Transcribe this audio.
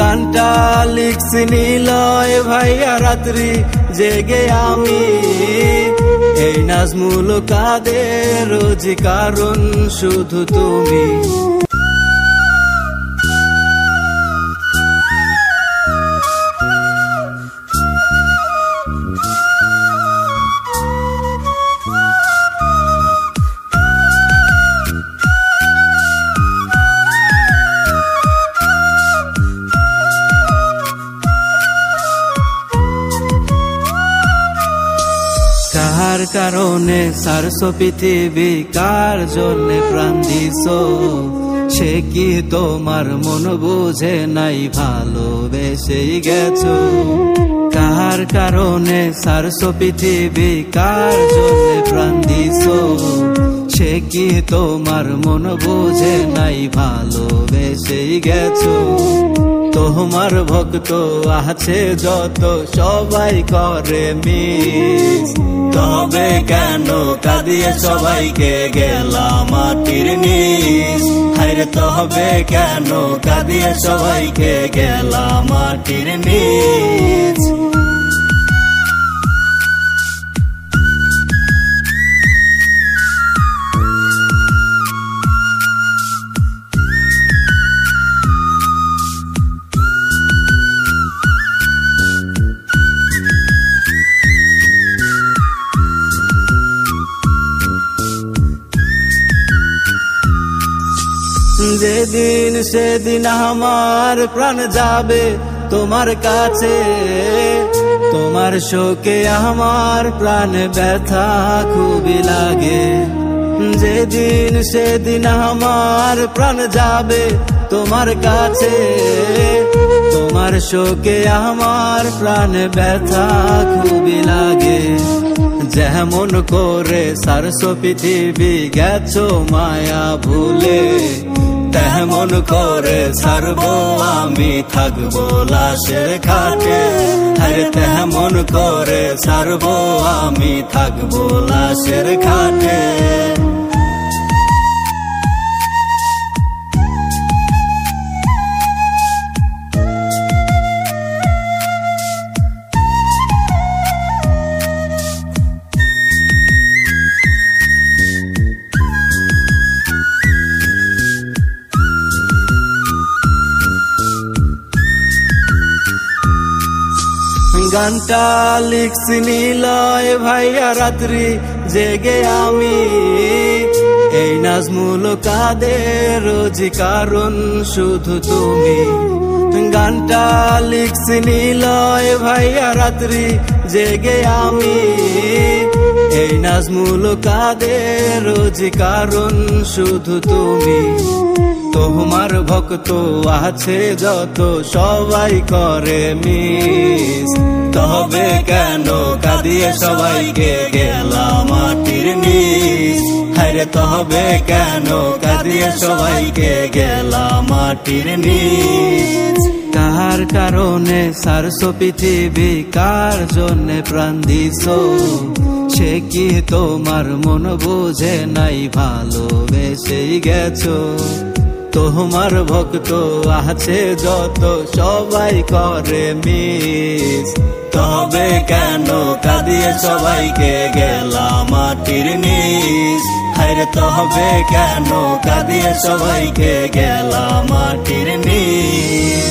গানটা লিখছি নিলয় ভাইয়া রাত্রি জেগে আমি, এই নাজমুল কাদের রোজ কারণ শুধু তুমি। কার কারণে সারছো পৃথিবী, কার জন্যে প্রাণ দিছো, সে কি তোমার মন বুঝে নাই, ভালোবেসেই গেছো। কার কারণে সারছো পৃথিবী, কার জন্যে প্রাণ দিছো, সে কি তোমার মন বুঝে নাই, ভালোবেসেই গেছো। তোমার ভক্ত আছে যত সবাই করে মিস, তবে কেন কাঁদিয়ে সবাইকে গেলাম মাটির নিচ। হায়রে তবে কেন কাঁদিয়ে সবাইকে গেলাম মাটির নিচ। যেদিন সেদিন আমার প্রাণ যাবে তোমার কাছে, তোমার শোকে আমার প্রাণ ব্যথা খুবই লাগে। যেদিন সেদিন আমার প্রাণ যাবে তোমার কাছে, তোমার শোকে আমার প্রাণ ব্যথা খুবই লাগে। যেমন করে সারছো পৃথিবী গেছো মায়া ভুলে, তেমন করে সারবো আমি থাকবো লাশের খাটে। আরে তেমন করে সারবো আমি থাকবো লাশের খাটে। গানটা লিখছি নিলয় ভাইয়া রাত্রি জেগে আমি, এই নাজমুল কাদের রোজ কারণ শুধু তুমি। গানটা লিখছি নিলয় ভাইয়া রাত্রি জেগে আমি, এই নাজমুল কাদের রোজ কারণ শুধু তুমি। তোমার ভক্ত আছে যত সবাই করে মিস, তবে কেন কাঁদিয়ে সবাইকে গেলাম মাটির নিচ। হায়রে তবে কেন কাঁদিয়ে সবাইকে গেলাম মাটির নিচ। কার কারণে সারছো পৃথিবী, কার জন্যে প্রাণ দিছো, সে কি তোমার মন বুঝে নাই, ভালোবেসেই গেছো। তোমার ভক্ত আছে যত সবাই করে মিস, তবে কেন কাঁদিয়ে সবাইকে গেলাম মাটির নিচ। হায়রে তবে কেন কাঁদিয়ে সবাইকে গেলাম মাটির নিচ।